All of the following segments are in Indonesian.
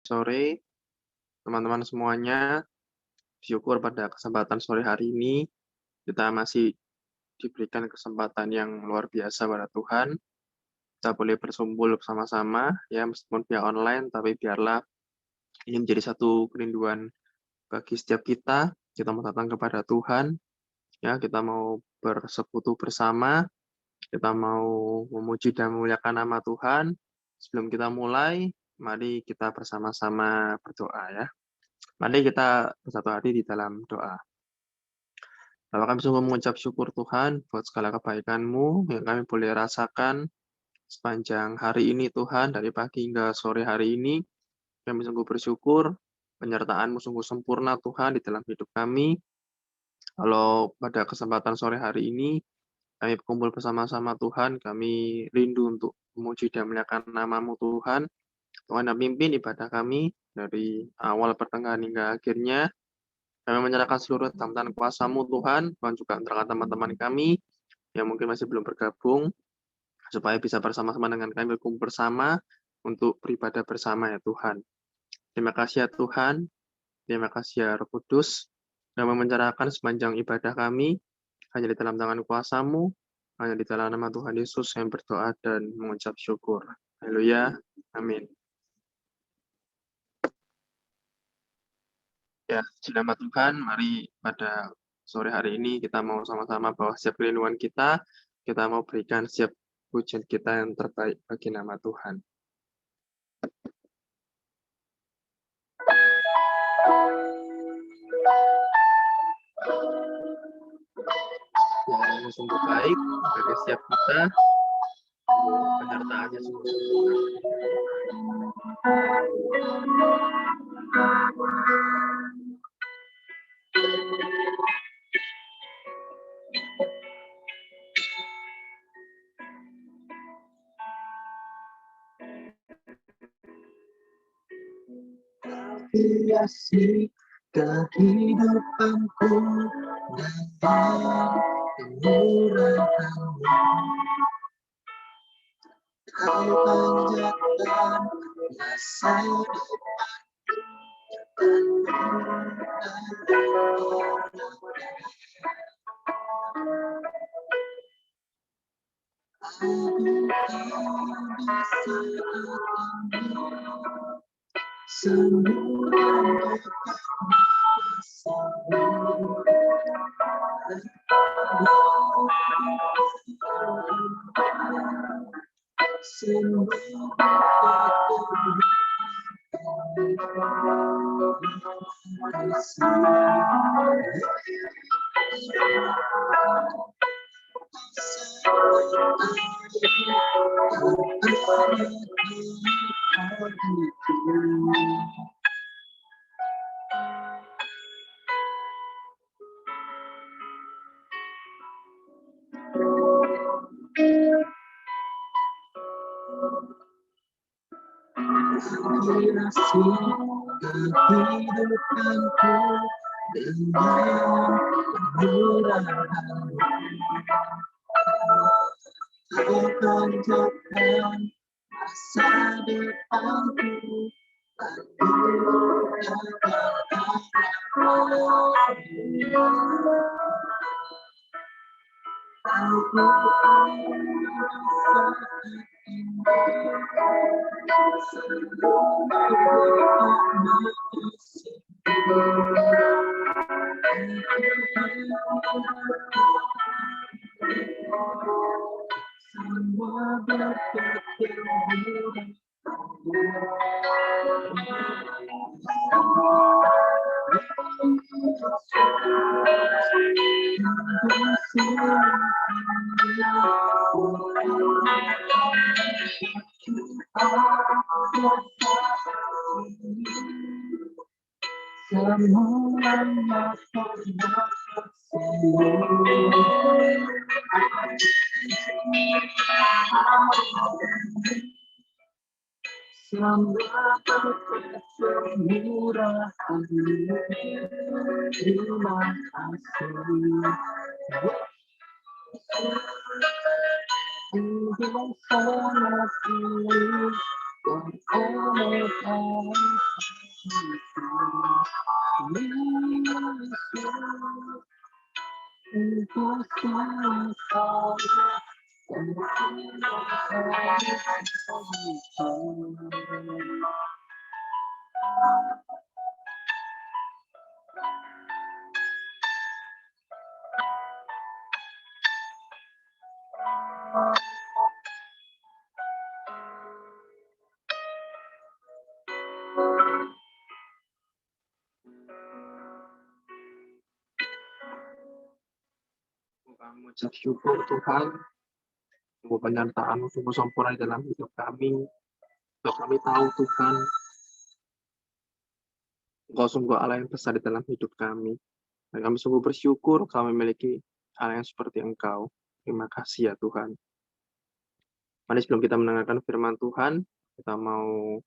Sore, teman-teman semuanya. Syukur pada kesempatan sore hari ini, kita masih diberikan kesempatan yang luar biasa pada Tuhan. Kita boleh bersumpul bersama-sama, ya meskipun via online, tapi biarlah ini menjadi satu kerinduan bagi setiap kita. Kita mau datang kepada Tuhan, ya kita mau bersekutu bersama, kita mau memuji dan memuliakan nama Tuhan. Sebelum kita mulai, mari kita bersama-sama berdoa ya. Mari kita bersatu hati di dalam doa. Bapa, kami sungguh mengucap syukur Tuhan buat segala kebaikan-Mu yang kami boleh rasakan sepanjang hari ini Tuhan, dari pagi hingga sore hari ini. Kami sungguh bersyukur, penyertaan-Mu sungguh sempurna Tuhan di dalam hidup kami. Kalau pada kesempatan sore hari ini, kami berkumpul bersama-sama Tuhan, kami rindu untuk memuji dan memuliakan nama-Mu Tuhan. Tuhan yang pimpin ibadah kami dari awal pertengahan hingga akhirnya. Kami menyerahkan seluruh dalam tangan kuasa-Mu Tuhan. Tuhan juga menyerahkan teman-teman kami yang mungkin masih belum bergabung, supaya bisa bersama-sama dengan kami berkumpul bersama untuk beribadah bersama ya Tuhan. Terima kasih ya Tuhan, terima kasih ya Roh Kudus, yang memencerahkan sepanjang ibadah kami, hanya di dalam tangan kuasa-Mu, hanya di dalam nama Tuhan Yesus yang berdoa dan mengucap syukur. Haleluya, amin. Ya, puji nama Tuhan, mari pada sore hari ini kita mau sama-sama bawa setiap kerinduan kita mau berikan setiap pujian kita yang terbaik bagi nama Tuhan. Yang sungguh baik bagi setiap kita, penyertaannya sungguh hiasi kehidupanku dengan kemurahan-Mu. Kau panjatkan masa hiasi kehidupanku dengan kemurahan-Mu. Kau tunjukkan masa depanku, semua berpikir buruk. Semuanya pernah semua berkemurahan-Mu. Terima kasih. Engkau sangat baik, Kami mengucap syukur Tuhan, sungguh penyertaan-Mu sungguh sempurna di dalam hidup kami. Sebab kami tahu Tuhan, Engkau sungguh Allah yang besar di dalam hidup kami. Dan kami sungguh bersyukur kami memiliki Allah yang seperti Engkau. Terima kasih ya Tuhan. Mari sebelum kita mendengarkan firman Tuhan, kita mau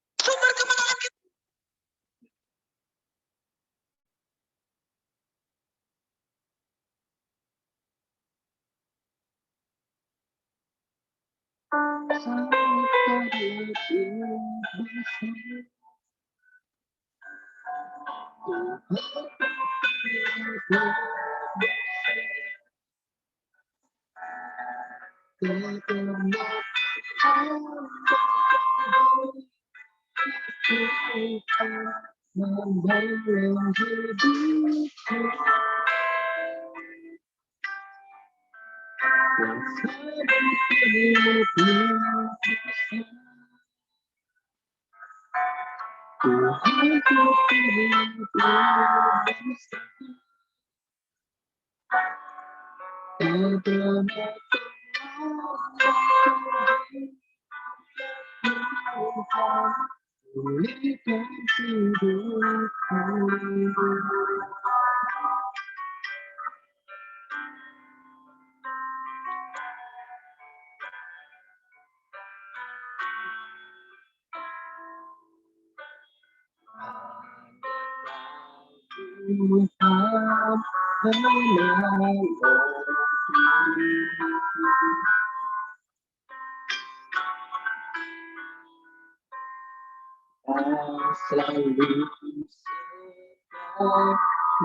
selalu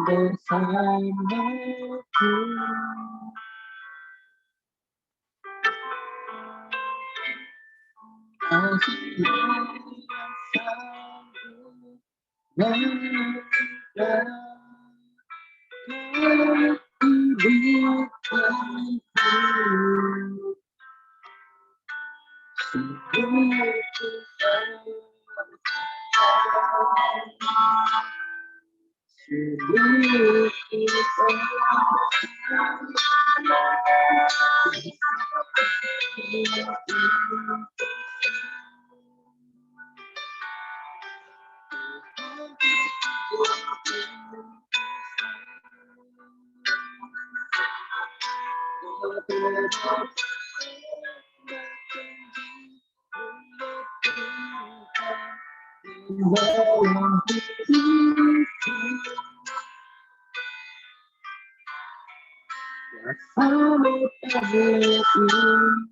bersamaku. Kasih yang sanggup memberikan kehidupanku. Sungguh Tuhan, sungguh Tuhan.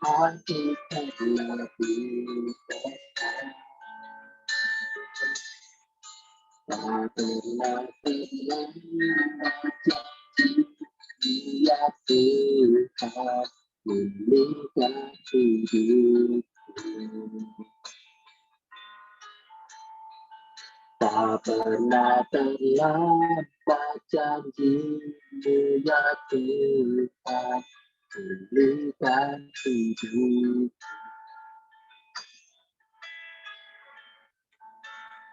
Tuhan kita lebih besar, tak pernah Dia Tuhan memiliki hidupku. Tak pernah terlambat janji-Mu ya Tuhan pulihkan hidup.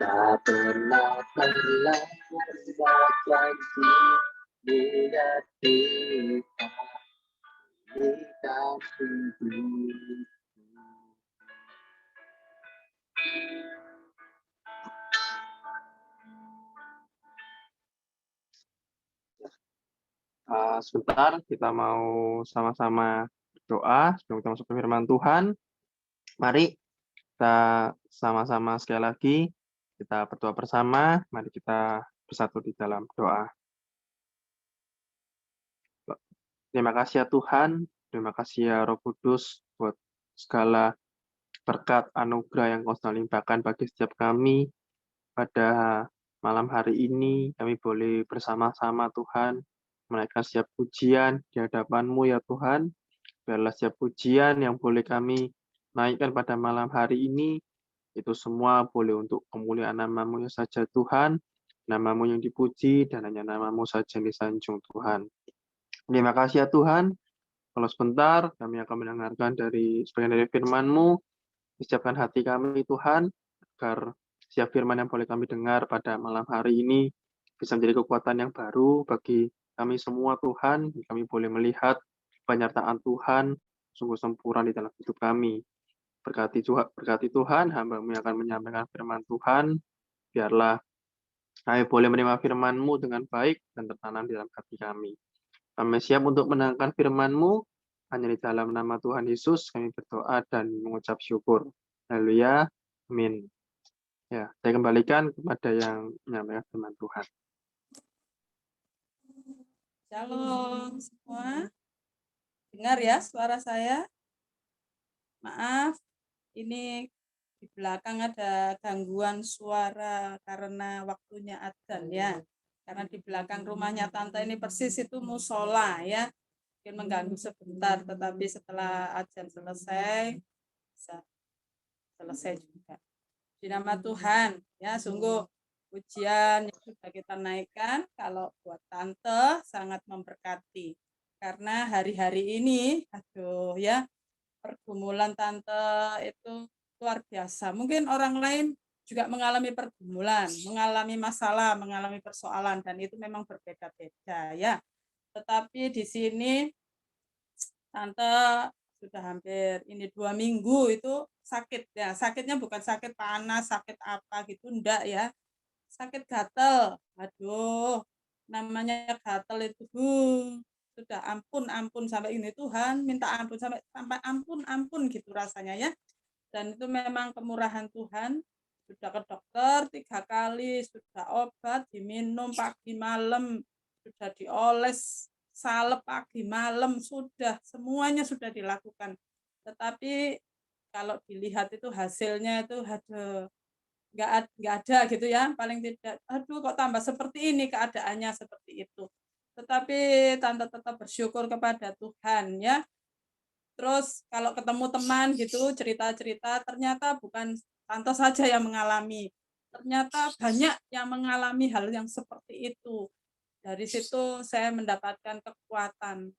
Tak pernah terlambat janji-Mu ya Tuhan pulihkan hidup. Sebentar, kita mau sama-sama berdoa sebelum kita masuk ke firman Tuhan. Mari kita sama-sama sekali lagi kita berdoa bersama. Mari kita bersatu di dalam doa. Terima kasih ya Tuhan, terima kasih ya Roh Kudus buat segala berkat anugerah yang Kau sudah limpahkan bagi setiap kami. Pada malam hari ini kami boleh bersama-sama Tuhan menaikkan setiap pujian di hadapan-Mu ya Tuhan. Biarlah setiap pujian yang boleh kami naikkan pada malam hari ini, itu semua boleh untuk kemuliaan nama-Mu saja Tuhan, nama-Mu yang dipuji dan hanya nama-Mu saja yang disanjung Tuhan. Terima kasih ya Tuhan. Kalau sebentar kami akan mendengarkan dari sebagian dari firman-Mu, siapkan hati kami Tuhan, agar setiap firman yang boleh kami dengar pada malam hari ini bisa menjadi kekuatan yang baru bagi kami semua Tuhan. Kami boleh melihat penyertaan Tuhan sungguh sempurna di dalam hidup kami. Berkati Tuhan, hamba-Mu yang akan menyampaikan firman Tuhan, biarlah kami boleh menerima firman-Mu dengan baik dan tertanam di dalam hati kami. Kami siap untuk mendengarkan firman-Mu, hanya di dalam nama Tuhan Yesus kami berdoa dan mengucap syukur. Haleluya. Amin. Ya, saya kembalikan kepada yang menyampaikan firman Tuhan. Shalom semua. Dengar ya suara saya? Maaf, ini di belakang ada gangguan suara karena waktunya adzan ya. Karena di belakang rumahnya tante ini persis itu musola ya. Mungkin mengganggu sebentar, tetapi setelah adzan selesai bisa selesai juga. Di nama Tuhan ya, sungguh pujian yang sudah kita naikkan kalau buat tante sangat memberkati. Karena hari-hari ini aduh ya, pergumulan tante itu luar biasa. Mungkin orang lain juga mengalami pergumulan, mengalami masalah, mengalami persoalan, dan itu memang berbeda-beda ya. Tetapi di sini tante sudah hampir ini 2 minggu itu sakit ya. Sakitnya bukan sakit panas, sakit apa gitu, enggak ya. Sakit gatel. Aduh, namanya gatel itu sudah ampun sampai ini Tuhan minta ampun sampai ampun gitu rasanya ya. Dan itu memang kemurahan Tuhan. Sudah ke dokter 3 kali, sudah obat diminum pagi malam, sudah dioles salep pagi malam, sudah semuanya sudah dilakukan. Tetapi kalau dilihat itu hasilnya itu nggak ada gitu ya, paling tidak aduh kok tambah seperti ini keadaannya seperti itu. Tetapi tante tetap bersyukur kepada Tuhan ya. Terus kalau ketemu teman gitu cerita-cerita, ternyata bukan tante saja yang mengalami. Ternyata banyak yang mengalami hal yang seperti itu. Dari situ saya mendapatkan kekuatan.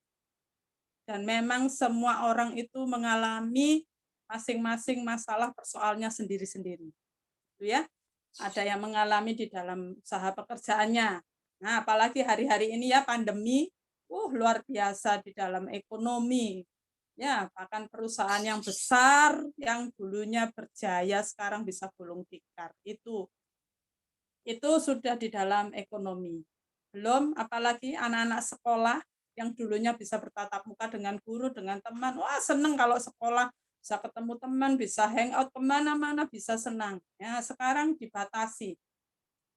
Dan memang semua orang itu mengalami masing-masing masalah persoalnya sendiri-sendiri. Gitu ya. ada yang mengalami di dalam usaha pekerjaannya. Nah, apalagi hari-hari ini ya pandemi, luar biasa di dalam ekonomi. Ya, bahkan perusahaan yang besar yang dulunya berjaya sekarang bisa gulung tikar. Itu sudah di dalam ekonomi. Belum apalagi anak-anak sekolah yang dulunya bisa bertatap muka dengan guru, dengan teman. Wah, senang kalau sekolah bisa ketemu teman, bisa hangout kemana-mana, bisa senang. Ya, sekarang dibatasi.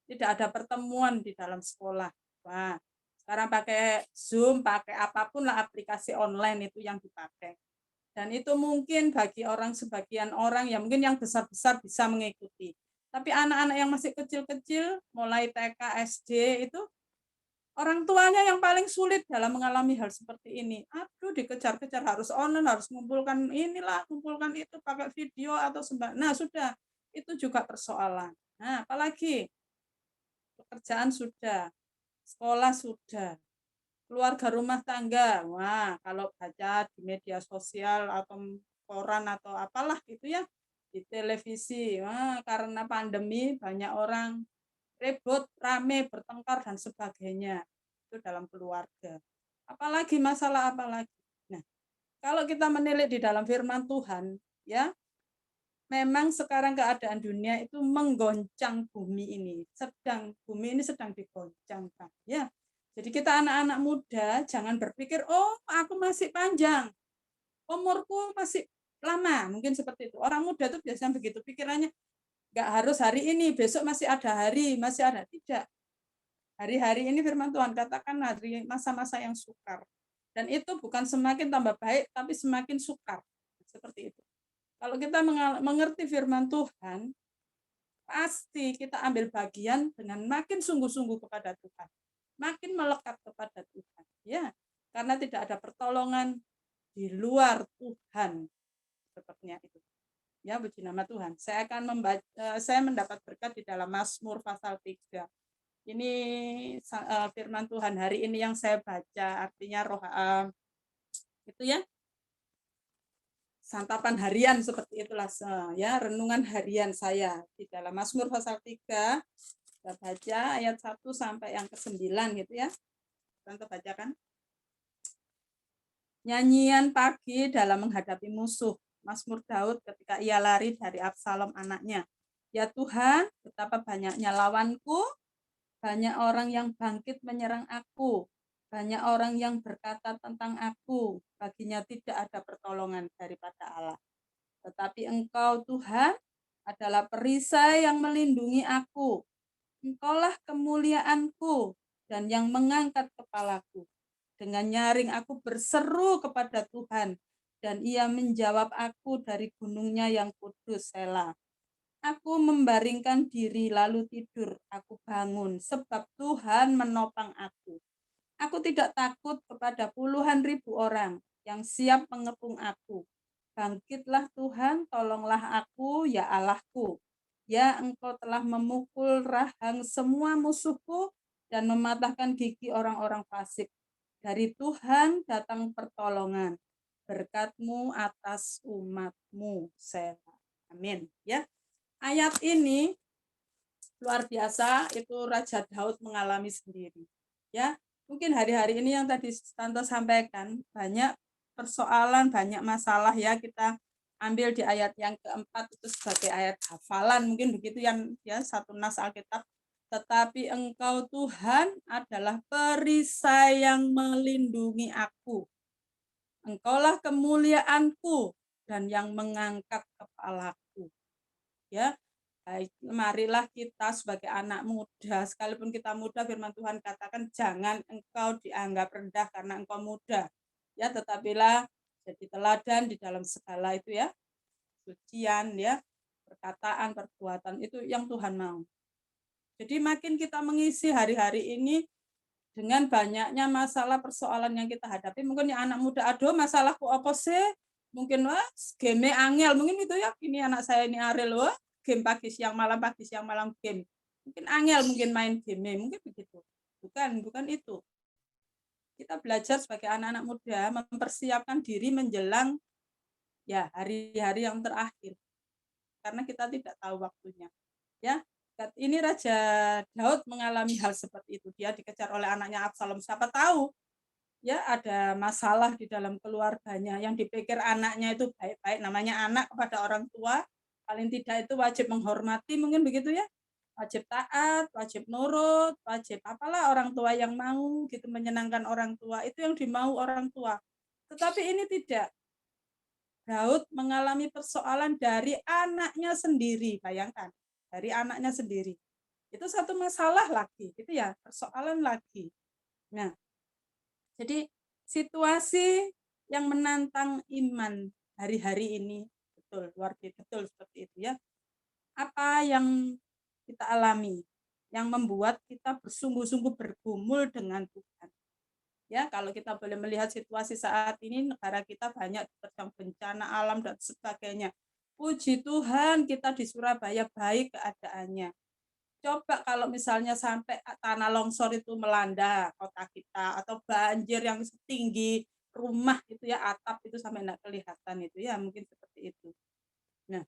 Tidak ada pertemuan di dalam sekolah. Wah, sekarang pakai Zoom, pakai apapun lah aplikasi online itu yang dipakai. Dan itu mungkin bagi sebagian orang yang mungkin yang besar-besar bisa mengikuti. Tapi anak-anak yang masih kecil-kecil, mulai TK, SD itu orang tuanya yang paling sulit dalam mengalami hal seperti ini. Aduh, dikejar-kejar harus online, harus mengumpulkan inilah, mengumpulkan itu pakai video atau sebagainya. Nah, sudah itu juga persoalan. Nah, apalagi pekerjaan sudah, sekolah sudah, keluarga rumah tangga. Wah, kalau baca di media sosial atau koran atau apalah gitu ya, di televisi. Wah, karena pandemi banyak orang ribut, rame, bertengkar dan sebagainya. Itu dalam keluarga. Apalagi masalah apalagi. Nah, kalau kita menilik di dalam firman Tuhan, ya, memang sekarang keadaan dunia itu menggoncang bumi ini. Bumi ini sedang digoncangkan, ya. Jadi kita anak-anak muda jangan berpikir, oh aku masih panjang, umurku masih lama, mungkin seperti itu. Orang muda itu biasanya begitu pikirannya, nggak harus hari ini, besok masih ada hari, masih ada. Tidak. Hari-hari ini firman Tuhan katakan hari masa-masa yang sukar. Dan itu bukan semakin tambah baik, tapi semakin sukar. Seperti itu. Kalau kita mengerti firman Tuhan, pasti kita ambil bagian dengan makin sungguh-sungguh kepada Tuhan. Makin melekat kepada Tuhan. Ya, karena tidak ada pertolongan di luar Tuhan. Sepertinya itu. Ya, puji nama Tuhan. Saya mendapat berkat di dalam Mazmur pasal 3. Ini firman Tuhan hari ini yang saya baca, artinya itu ya, santapan harian seperti itulah ya, renungan harian saya di dalam Mazmur pasal 3. Kita baca ayat 1 sampai yang ke-9 gitu ya. Kita bacakan. Nyanyian pagi dalam menghadapi musuh. Mazmur Daud ketika ia lari dari Absalom anaknya. Ya Tuhan, betapa banyaknya lawanku, banyak orang yang bangkit menyerang aku, banyak orang yang berkata tentang aku, baginya tidak ada pertolongan daripada Allah. Tetapi Engkau Tuhan adalah perisai yang melindungi aku. Engkaulah kemuliaanku dan yang mengangkat kepalaku. Dengan nyaring aku berseru kepada Tuhan, dan ia menjawab aku dari gunungnya yang kudus, Selah. Aku membaringkan diri lalu tidur, aku bangun, sebab Tuhan menopang aku. Aku tidak takut kepada puluhan ribu orang yang siap mengepung aku. Bangkitlah Tuhan, tolonglah aku, ya Allahku. Ya, Engkau telah memukul rahang semua musuhku dan mematahkan gigi orang-orang fasik. Dari Tuhan datang pertolongan. Berkat-Mu atas umat-Mu, Selah. Amin. Ya. Ayat ini luar biasa, itu Raja Daud mengalami sendiri. Ya, mungkin hari-hari ini yang tadi Tante sampaikan, banyak persoalan, banyak masalah ya, kita ambil di ayat yang keempat itu sebagai ayat hafalan, mungkin begitu yang ya satu nas Alkitab. Tetapi Engkau Tuhan adalah perisai yang melindungi aku. Engkaulah kemuliaanku dan yang mengangkat kepalaku. Ya, baik, marilah kita sebagai anak muda, sekalipun kita muda, firman Tuhan katakan jangan engkau dianggap rendah karena engkau muda. Ya, tetapilah jadi teladan di dalam segala itu ya. Sucian ya, perkataan, perbuatan itu yang Tuhan mau. Jadi makin kita mengisi hari-hari ini dengan banyaknya masalah persoalan yang kita hadapi, mungkin ya anak muda, aduh masalahku apa sih? Mungkin wah, game angel, mungkin itu ya, ini anak saya ini Ariel, wah, game pagi siang malam game. Mungkin angel, mungkin main game, mungkin begitu. Bukan itu. Kita belajar sebagai anak-anak muda mempersiapkan diri menjelang ya hari-hari yang terakhir. Karena kita tidak tahu waktunya. Ya, ini Raja Daud mengalami hal seperti itu. Dia dikejar oleh anaknya Absalom. Siapa tahu ya ada masalah di dalam keluarganya yang dipikir anaknya itu baik-baik, namanya anak kepada orang tua paling tidak itu wajib menghormati, mungkin begitu ya, wajib taat, wajib nurut, wajib apalah orang tua yang mau gitu, menyenangkan orang tua, itu yang dimau orang tua. Tetapi ini tidak. Daud mengalami persoalan dari anaknya sendiri, bayangkan, dari anaknya sendiri. Itu satu masalah lagi, gitu ya, persoalan lagi. Nah, jadi situasi yang menantang iman hari-hari ini betul luar biasa, betul seperti itu ya. Apa yang kita alami yang membuat kita bersungguh-sungguh bergumul dengan Tuhan. Ya, kalau kita boleh melihat situasi saat ini negara kita banyak terjang bencana alam dan sebagainya. Puji Tuhan kita di Surabaya baik keadaannya. Coba kalau misalnya sampai tanah longsor itu melanda kota kita atau banjir yang setinggi rumah itu ya, atap itu sampai enggak kelihatan itu ya, mungkin seperti itu. Nah,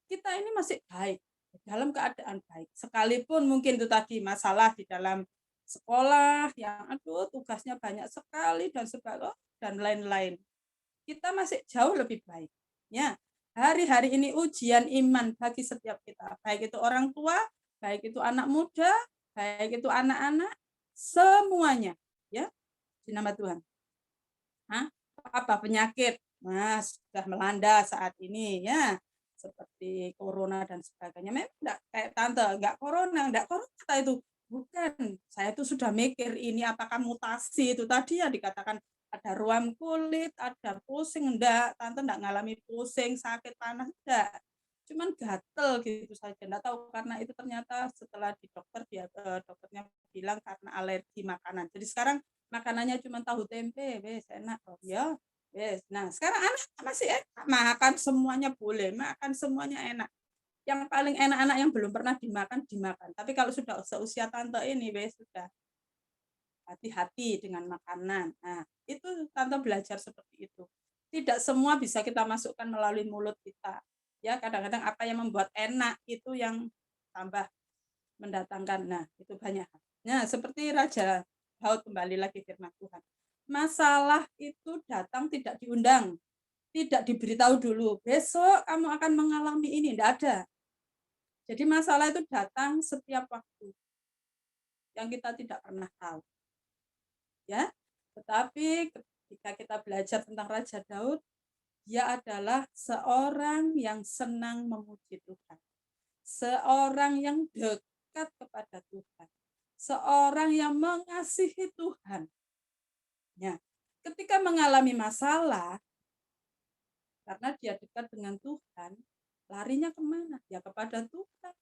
kita ini masih baik, dalam keadaan baik. Sekalipun mungkin itu tadi masalah di dalam sekolah yang aduh tugasnya banyak sekali dan sebagainya dan lain-lain. Kita masih jauh lebih baik. Ya, hari-hari ini ujian iman bagi setiap kita, baik itu orang tua, baik itu anak muda, baik itu anak-anak, semuanya, ya, di nama Tuhan. Hah? Apa penyakit? Nah, sudah melanda saat ini, ya, seperti corona dan sebagainya. Memang enggak kayak tante, enggak corona itu. Bukan, saya tuh sudah mikir ini apakah mutasi itu tadi ya dikatakan ada ruam kulit, ada pusing, enggak, tante enggak ngalami pusing, sakit panas, enggak. Cuman gatel gitu saja, enggak tahu karena itu ternyata setelah di dokter dokternya bilang karena alergi makanan. Jadi sekarang makanannya cuma tahu tempe, wes enak oh ya, wes. Nah sekarang anak masih enak, makan semuanya boleh, makan semuanya enak. Yang paling enak anak yang belum pernah dimakan. Tapi kalau sudah seusia tante ini, wes sudah hati-hati dengan makanan. Nah, itu tante belajar seperti itu. Tidak semua bisa kita masukkan melalui mulut kita. Ya, kadang-kadang apa yang membuat enak itu yang tambah mendatangkan. Nah, itu banyak. Nah, seperti Raja Daud kembali lagi firman Tuhan. Masalah itu datang tidak diundang, tidak diberitahu dulu. Besok kamu akan mengalami ini, tidak ada. Jadi masalah itu datang setiap waktu yang kita tidak pernah tahu. Ya, tetapi ketika kita belajar tentang Raja Daud, dia adalah seorang yang senang memuji Tuhan, seorang yang dekat kepada Tuhan, seorang yang mengasihi Tuhan. Ya, ketika mengalami masalah, karena dia dekat dengan Tuhan, larinya kemana? Ya kepada Tuhan.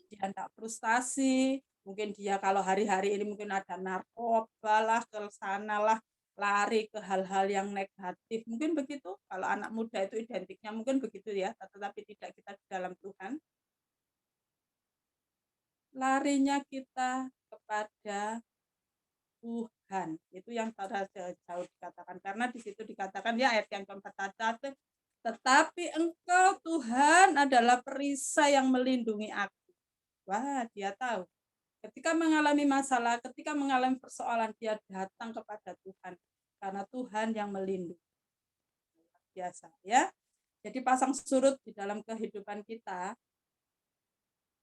Dia tidak frustasi, mungkin dia kalau hari-hari ini mungkin ada narkoba lah, ke sana lah, lari ke hal-hal yang negatif. Mungkin begitu, kalau anak muda itu identiknya mungkin begitu ya, tetapi tidak kita di dalam Tuhan. Larinya kita kepada Tuhan. Itu yang pada jauh dikatakan. Karena di situ dikatakan ya ayat yang keempat tadi, tetapi engkau Tuhan adalah perisai yang melindungi aku. Wah, dia tahu. Ketika mengalami masalah, ketika mengalami persoalan, dia datang kepada Tuhan. Karena Tuhan yang melindungi. Biasa ya. Jadi pasang surut di dalam kehidupan kita,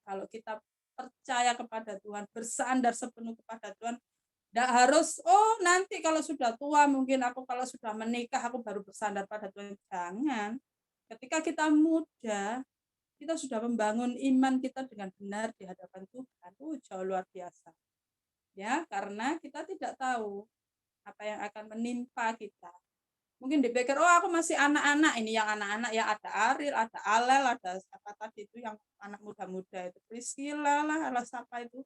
kalau kita percaya kepada Tuhan, bersandar sepenuh kepada Tuhan, tidak harus, oh nanti kalau sudah tua, mungkin aku kalau sudah menikah, aku baru bersandar pada Tuhan. Jangan. Ketika kita muda, kita sudah membangun iman kita dengan benar di hadapan Tuhan. Jauh luar biasa. Ya, karena kita tidak tahu apa yang akan menimpa kita. Mungkin dipikir, oh aku masih anak-anak. Ini yang anak-anak ya, ada Ariel, ada Alel, ada siapa tadi itu yang anak muda-muda itu. Priscilla lah, atau siapa itu.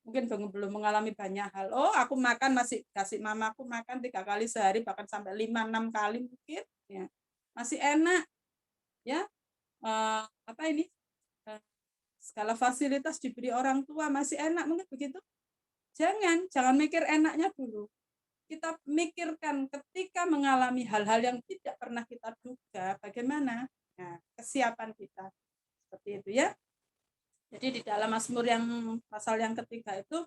Mungkin belum mengalami banyak hal. Oh aku makan masih kasih mamaku makan 3 kali sehari, bahkan sampai 5-6 kali mungkin. Ya. Masih enak. Ya, apa ini? Segala fasilitas diberi orang tua masih enak, mungkin begitu. Jangan mikir enaknya dulu. Kita mikirkan ketika mengalami hal-hal yang tidak pernah kita duga, bagaimana kesiapan kita. Seperti itu ya. Jadi di dalam Mazmur yang pasal yang ketiga itu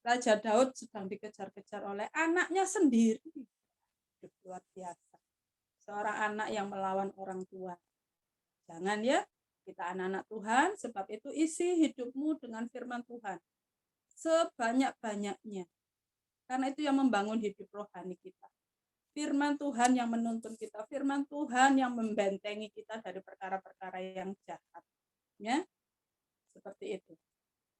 Raja Daud sedang dikejar-kejar oleh anaknya sendiri. Luar biasa. Seorang anak yang melawan orang tua. Jangan ya, kita anak-anak Tuhan, sebab itu isi hidupmu dengan firman Tuhan. Sebanyak-banyaknya. Karena itu yang membangun hidup rohani kita. Firman Tuhan yang menuntun kita, firman Tuhan yang membentengi kita dari perkara-perkara yang jahat. Ya, seperti itu.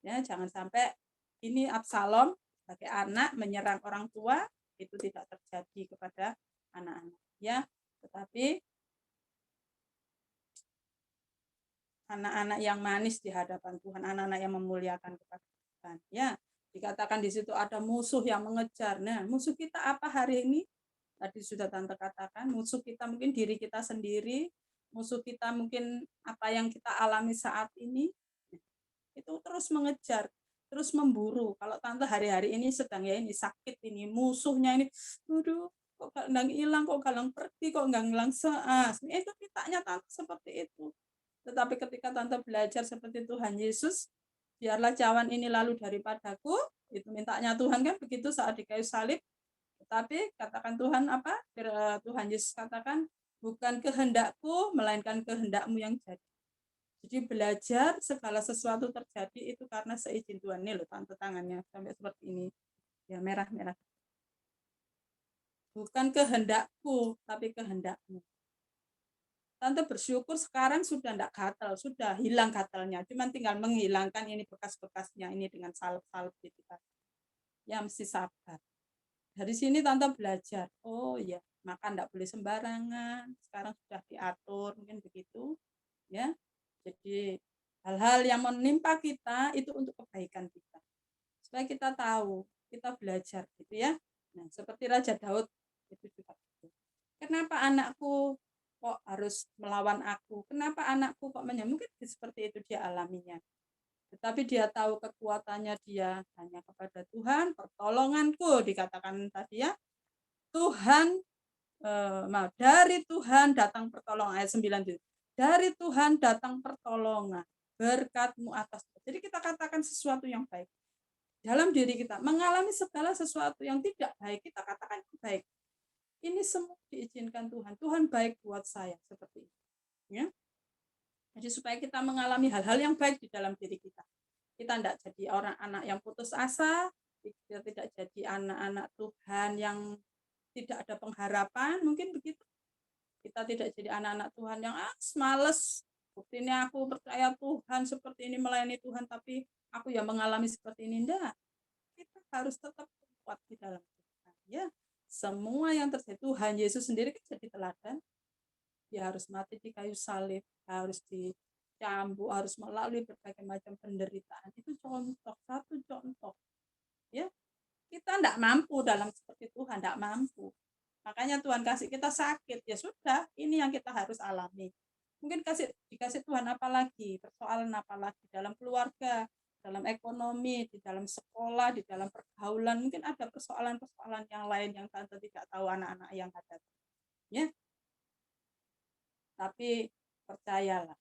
Ya, jangan sampai ini Absalom sebagai anak menyerang orang tua, itu tidak terjadi kepada anak-anak. Ya, tetapi anak-anak yang manis di hadapan Tuhan, anak-anak yang memuliakan kepada Tuhan. Ya, dikatakan di situ ada musuh yang mengejar. Nah, musuh kita apa hari ini? Tadi sudah Tante katakan, musuh kita mungkin diri kita sendiri, musuh kita mungkin apa yang kita alami saat ini, itu terus mengejar, terus memburu. Kalau Tante hari-hari ini sedang ya ini sakit ini, musuhnya ini, aduh, kok nggak hilang, kok galang pergi, kok nggak hilang seas. Itu kitanya Tante seperti itu. Tetapi ketika Tante belajar seperti Tuhan Yesus, biarlah cawan ini lalu daripadaku, itu mintanya Tuhan kan begitu saat di kayu salib. Tetapi katakan Tuhan apa? Tuhan Yesus katakan, bukan kehendakku, melainkan kehendakmu yang jadi. Jadi belajar segala sesuatu terjadi itu karena seizin Tuhan. Ini loh Tante tangannya sampai seperti ini. Ya merah-merah. Bukan kehendakku, tapi kehendakmu. Tante bersyukur sekarang sudah tidak gatal, sudah hilang gatalnya. Cuman tinggal menghilangkan ini bekas-bekasnya ini dengan salep-salep gitu kan. Ya mesti sabar. Dari sini Tante belajar, oh ya, makan tidak boleh sembarangan, sekarang sudah diatur, mungkin begitu. Ya, jadi hal-hal yang menimpa kita itu untuk kebaikan kita. Supaya kita tahu, kita belajar gitu ya. Nah, seperti Raja Daud itu juga. Kenapa anakku kok harus melawan aku? Kenapa anakku kok mungkin seperti itu dia alaminya. Tetapi dia tahu kekuatannya dia hanya kepada Tuhan, pertolonganku dikatakan tadi ya. Tuhan, dari Tuhan datang pertolongan, ayat 9 itu. Dari Tuhan datang pertolongan, berkat-Mu atas. Jadi kita katakan sesuatu yang baik. Dalam diri kita, mengalami segala sesuatu yang tidak baik, kita katakan itu baik. Ini semua diizinkan Tuhan. Tuhan baik buat saya, seperti itu. Ya. Jadi supaya kita mengalami hal-hal yang baik di dalam diri kita. Kita tidak jadi orang anak yang putus asa, kita tidak jadi anak-anak Tuhan yang tidak ada pengharapan, mungkin begitu. Kita tidak jadi anak-anak Tuhan yang males. Buktinya aku percaya Tuhan seperti ini, melayani Tuhan, tapi aku yang mengalami seperti ini. Enggak. Kita harus tetap kuat di dalam Tuhan. Ya, semua yang terjadi, Tuhan Yesus sendiri kan jadi teladan. Dia harus mati di kayu salib, harus dicambuk, harus melalui berbagai macam penderitaan. Itu contoh, satu contoh. Ya, kita tidak mampu dalam seperti Tuhan, tidak mampu. Makanya Tuhan kasih kita sakit, ya sudah, ini yang kita harus alami. Mungkin dikasih Tuhan apa lagi, persoalan apa lagi dalam keluarga, dalam ekonomi, di dalam sekolah, di dalam pergaulan, mungkin ada persoalan-persoalan yang lain yang Tante tidak tahu anak-anak yang hadapi. Ya, tapi percayalah,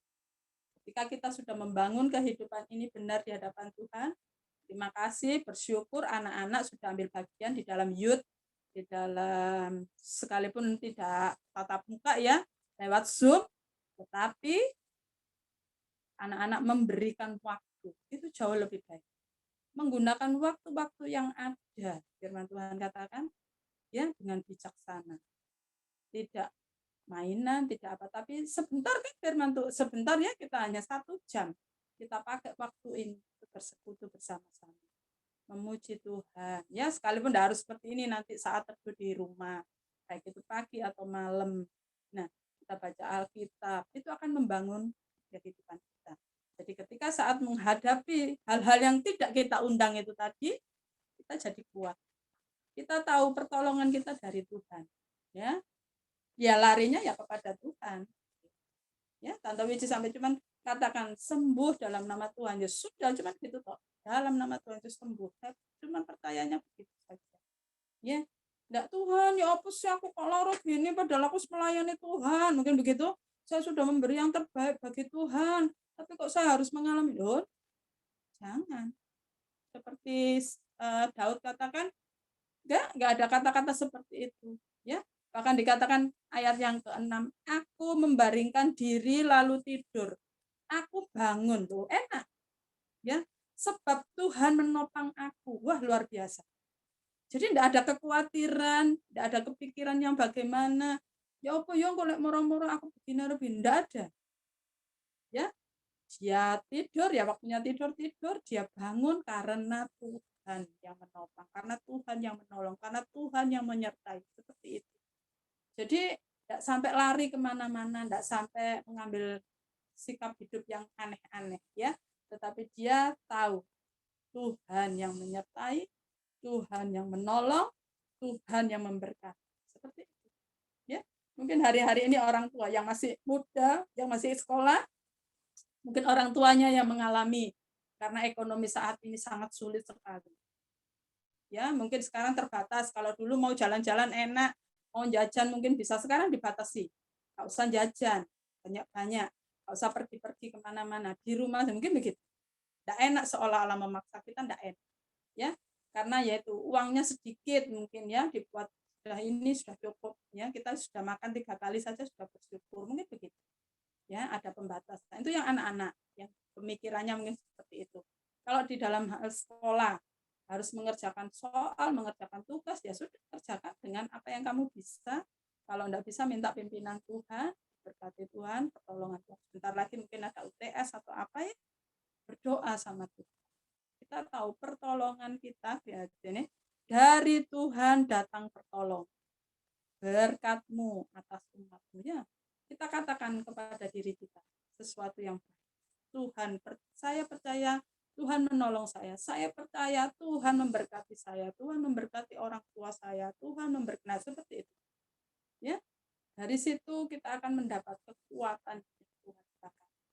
ketika kita sudah membangun kehidupan ini benar di hadapan Tuhan, terima kasih, bersyukur anak-anak sudah ambil bagian di dalam youth, di dalam sekalipun tidak tatap muka ya, lewat Zoom, tetapi anak-anak memberikan waktu, itu jauh lebih baik. Menggunakan waktu-waktu yang ada, firman Tuhan katakan, ya dengan bijaksana. Tidak mainan, tidak apa, tapi sebentar kan firman Tuhan, sebentar ya, kita hanya 1 jam kita pakai waktu ini untuk bersekutu bersama-sama, memuji Tuhan ya, sekalipun tidak harus seperti ini nanti saat teduh di rumah, baik itu pagi atau malam. Nah, kita baca Alkitab, itu akan membangun kehidupan kita. Jadi ketika saat menghadapi hal-hal yang tidak kita undang itu tadi, kita jadi kuat, kita tahu pertolongan kita dari Tuhan ya. Ya larinya ya kepada Tuhan. Ya, Tante Wiji sampai cuman katakan sembuh dalam nama Tuhan. Ya sudah, cuman gitu toh. Dalam nama Tuhan Yesus sembuh. Saya cuma percayanya begitu saja. Ya, enggak Tuhan, ya apa sih aku kok lorot gini padahal aku melayani Tuhan. Mungkin begitu. Saya sudah memberi yang terbaik bagi Tuhan, tapi kok saya harus mengalami, loh, jangan. Seperti Daud katakan, enggak ada kata-kata seperti itu, ya. Bahkan dikatakan ayat yang ke-6, aku membaringkan diri lalu tidur. Aku bangun, tuh enak. Ya, sebab Tuhan menopang aku. Wah, luar biasa. Jadi tidak ada kekhawatiran, tidak ada kepikiran yang bagaimana. Ya apa ya kok moro-moro aku begini lebih, tidak ada. Ya, dia tidur, ya waktunya tidur, dia bangun karena Tuhan yang menopang, karena Tuhan yang menolong, karena Tuhan yang menyertai, seperti itu. Jadi tidak sampai lari kemana-mana, tidak sampai mengambil sikap hidup yang aneh-aneh, ya. Tetapi dia tahu Tuhan yang menyertai, Tuhan yang menolong, Tuhan yang memberkati, seperti itu. Ya, mungkin hari-hari ini orang tua yang masih muda, yang masih sekolah, mungkin orang tuanya yang mengalami karena ekonomi saat ini sangat sulit sekali. Ya, mungkin sekarang terbatas. Kalau dulu mau jalan-jalan enak, mau jajan mungkin bisa, sekarang dibatasi. Nggak usah jajan banyak-banyak, nggak usah pergi-pergi kemana-mana. Di rumah mungkin begitu. Nggak enak, seolah-olah memaksa kita, nggak enak. Ya, karena yaitu uangnya sedikit mungkin, ya, dibuat sudah ini sudah cukup, ya, kita sudah makan 3 kali saja sudah bersyukur, mungkin begitu. Ya, ada pembatasan. Itu yang anak-anak yang pemikirannya mungkin seperti itu. Kalau di dalam hal sekolah harus mengerjakan soal, mengerjakan tugas, ya sudah, kerjakan dengan apa yang kamu bisa. Kalau enggak bisa, minta pimpinan Tuhan, berkati Tuhan, pertolongan Tuhan. Sebentar lagi mungkin ada UTS atau apa, ya, berdoa sama Tuhan. Kita tahu pertolongan kita ini dari Tuhan datang pertolongan. Berkat-Mu atas umat-Mu, ya. Kita katakan kepada diri kita sesuatu yang baik. Tuhan, saya percaya Tuhan menolong saya. Saya percaya Tuhan memberkati saya. Tuhan memberkati orang tua saya. Tuhan memberkati, nah, seperti itu. Ya, dari situ kita akan mendapat kekuatan Tuhan.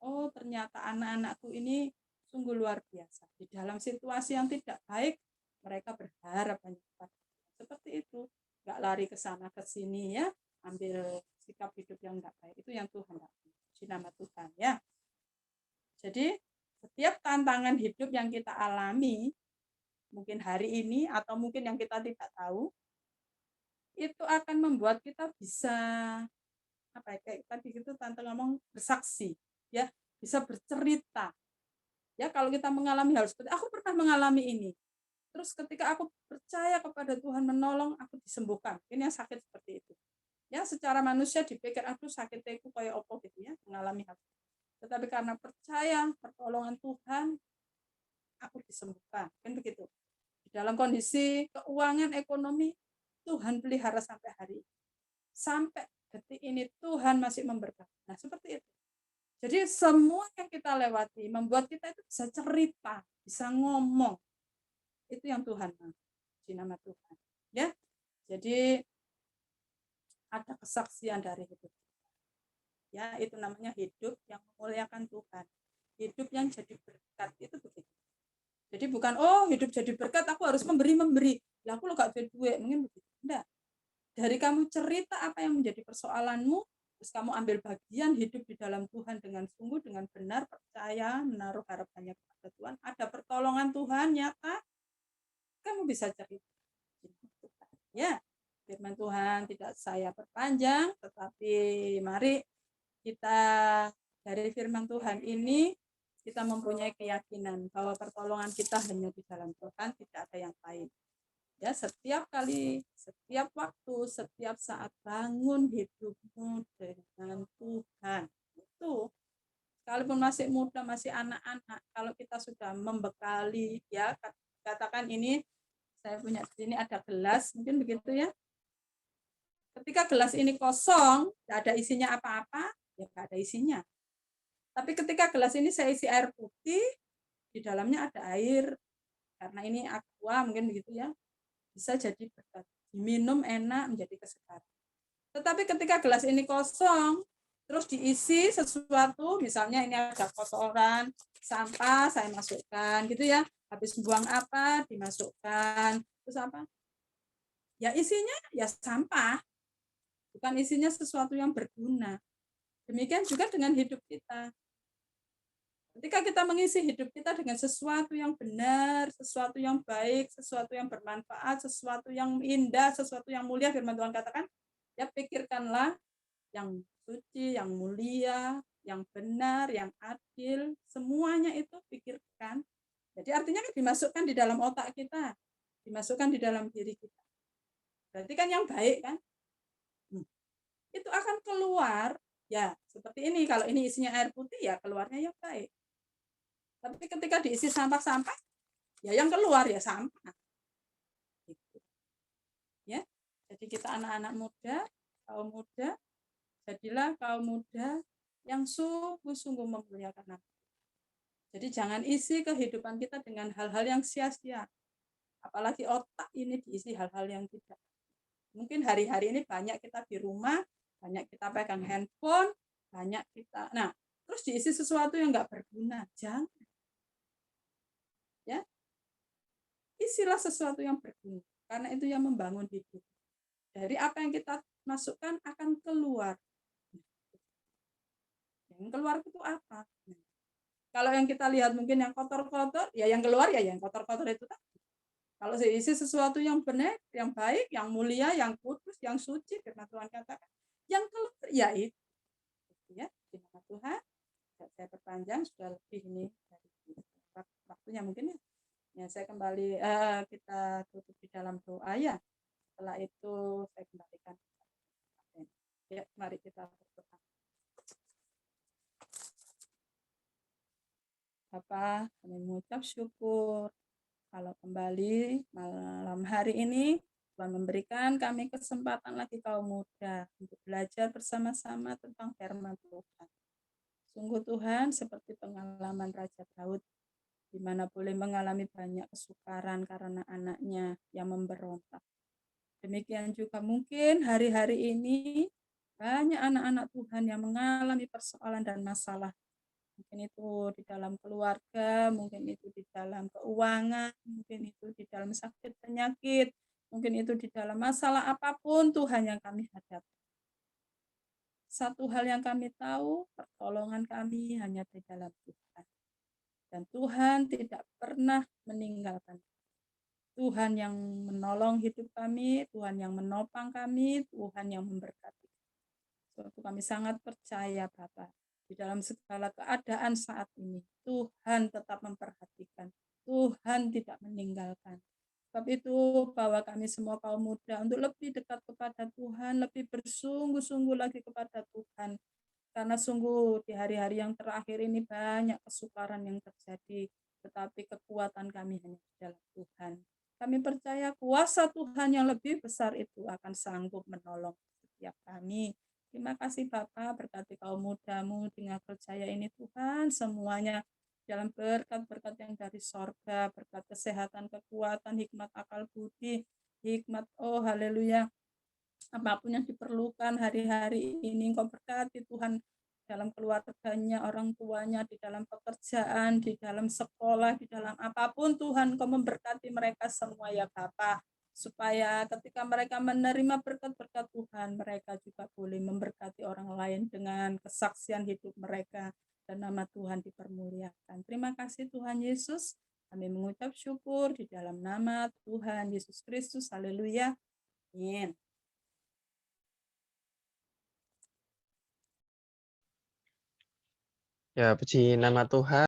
Oh, ternyata anak-anakku ini sungguh luar biasa. Di dalam situasi yang tidak baik, mereka berharap hanya kepada Tuhan. Seperti itu. Enggak lari ke sana ke sini, ya. Ambil sikap hidup yang enggak baik. Itu yang Tuhan lakukan. Puji nama Tuhan, ya. Jadi setiap tantangan hidup yang kita alami, mungkin hari ini atau mungkin yang kita tidak tahu, itu akan membuat kita bisa, apa ya, kayak tadi itu Tante ngomong, bersaksi, ya, bisa bercerita. Ya, kalau kita mengalami hal seperti aku pernah mengalami ini. Terus ketika aku percaya kepada Tuhan menolong, aku disembuhkan. Ini yang sakit seperti itu. Ya, secara manusia dipikir aku sakit aku kayak opo gitu, ya, mengalami hal. Tetapi karena percaya pertolongan Tuhan, aku disembuhkan. Kan begitu. Di dalam kondisi keuangan ekonomi, Tuhan pelihara sampai hari ini. Sampai detik ini Tuhan masih memberkati. Nah, seperti itu. Jadi semua yang kita lewati membuat kita itu bisa cerita, bisa ngomong. Itu yang Tuhan mau. Di nama Tuhan. Ya. Jadi ada kesaksian dari hidup. Ya, itu namanya hidup yang memuliakan Tuhan. Hidup yang jadi berkat, itu begitu. Jadi bukan, oh, hidup jadi berkat aku harus memberi. Ya aku lo gak ada duit, mungkin begitu. Enggak. Dari kamu cerita apa yang menjadi persoalanmu, terus kamu ambil bagian hidup di dalam Tuhan dengan sungguh, dengan benar, percaya, menaruh harapannya kepada Tuhan, ada pertolongan Tuhan nyata, kamu bisa cerita. Ya, firman Tuhan tidak saya perpanjang, tetapi mari kita dari firman Tuhan ini kita mempunyai keyakinan bahwa pertolongan kita hanya di dalam Tuhan, tidak ada yang lain. Ya, setiap kali, setiap waktu, setiap saat bangun hidupmu dengan Tuhan. Itu sekalipun masih muda, masih anak-anak, kalau kita sudah membekali, ya, katakan ini saya punya di sini ada gelas, mungkin begitu, ya. Ketika gelas ini kosong, tidak ada isinya apa-apa, ya tidak ada isinya. Tapi ketika gelas ini saya isi air putih, di dalamnya ada air, karena ini aqua, mungkin begitu, ya, bisa jadi berkat. Diminum enak, menjadi kesegaran. Tetapi ketika gelas ini kosong, terus diisi sesuatu, misalnya ini ada kotoran, sampah, saya masukkan, gitu, ya. Habis buang apa, dimasukkan. Terus apa? Ya isinya ya sampah. Bukan isinya sesuatu yang berguna. Demikian juga dengan hidup kita. Ketika kita mengisi hidup kita dengan sesuatu yang benar, sesuatu yang baik, sesuatu yang bermanfaat, sesuatu yang indah, sesuatu yang mulia, firman Tuhan katakan, ya pikirkanlah yang suci, yang mulia, yang benar, yang adil, semuanya itu pikirkan. Jadi artinya kan dimasukkan di dalam otak kita, dimasukkan di dalam diri kita. Berarti kan yang baik kan? Itu akan keluar, ya seperti ini. Kalau ini isinya air putih, ya keluarnya yang baik. Tapi ketika diisi sampah-sampah, ya yang keluar ya sampah. Gitu. Ya, jadi kita anak-anak muda, kaum muda, jadilah kaum muda yang sungguh-sungguh memuliakan nama. Jadi jangan isi kehidupan kita dengan hal-hal yang sia-sia. Apalagi otak ini diisi hal-hal yang tidak. Mungkin hari-hari ini banyak kita di rumah, banyak kita pegang handphone, banyak kita. Nah, terus diisi sesuatu yang nggak berguna. Jangan. Ya, isilah sesuatu yang berguna, karena itu yang membangun hidup. Dari apa yang kita masukkan akan keluar. Yang keluar itu apa? Kalau yang kita lihat mungkin yang kotor-kotor, ya yang keluar ya yang kotor-kotor itu tadi. Kalau diisi sesuatu yang benar, yang baik, yang mulia, yang kudus, yang suci, firman Tuhan katakan, yang keluar ya itu. Ya, firman Tuhan. Saya perpanjang sudah lebih ini dari waktunya mungkin ya. Ya, saya kembali kita tutup di dalam doa ya. Setelah itu saya kembalikan. Ya, mari kita berdoa. Bapa, kami mengucap syukur kalau kembali malam hari ini Tuhan memberikan kami kesempatan lagi kaum muda untuk belajar bersama-sama tentang firman Tuhan. Sungguh Tuhan seperti pengalaman Raja Daud, di mana boleh mengalami banyak kesukaran karena anaknya yang memberontak. Demikian juga mungkin hari-hari ini banyak anak-anak Tuhan yang mengalami persoalan dan masalah. Mungkin itu di dalam keluarga, mungkin itu di dalam keuangan, mungkin itu di dalam sakit penyakit, mungkin itu di dalam masalah apapun Tuhan yang kami hadapi. Satu hal yang kami tahu, pertolongan kami hanya di dalam Tuhan. Dan Tuhan tidak pernah meninggalkan. Tuhan yang menolong hidup kami, Tuhan yang menopang kami, Tuhan yang memberkati. Suatu kami sangat percaya Bapak, di dalam segala keadaan saat ini, Tuhan tetap memperhatikan, Tuhan tidak meninggalkan. Sebab itu bahwa kami semua kaum muda untuk lebih dekat kepada Tuhan, lebih bersungguh-sungguh lagi kepada Tuhan. Karena sungguh di hari-hari yang terakhir ini banyak kesukaran yang terjadi, tetapi kekuatan kami hanya di dalam Tuhan. Kami percaya kuasa Tuhan yang lebih besar itu akan sanggup menolong setiap kami. Terima kasih Bapak, berkati kaum mudamu dengan percaya ini Tuhan, semuanya dalam berkat-berkat yang dari sorga, berkat kesehatan, kekuatan, hikmat akal budi, hikmat, oh haleluya, apapun yang diperlukan hari-hari ini Engkau berkati Tuhan dalam keluarganya, orang tuanya, di dalam pekerjaan, di dalam sekolah, di dalam apapun Tuhan Engkau memberkati mereka semua ya Bapa, supaya ketika mereka menerima berkat-berkat Tuhan, mereka juga boleh memberkati orang lain dengan kesaksian hidup mereka dan nama Tuhan dipermuliakan. Terima kasih Tuhan Yesus, kami mengucap syukur di dalam nama Tuhan Yesus Kristus. Haleluya. Amin. Ya, puji nama Tuhan.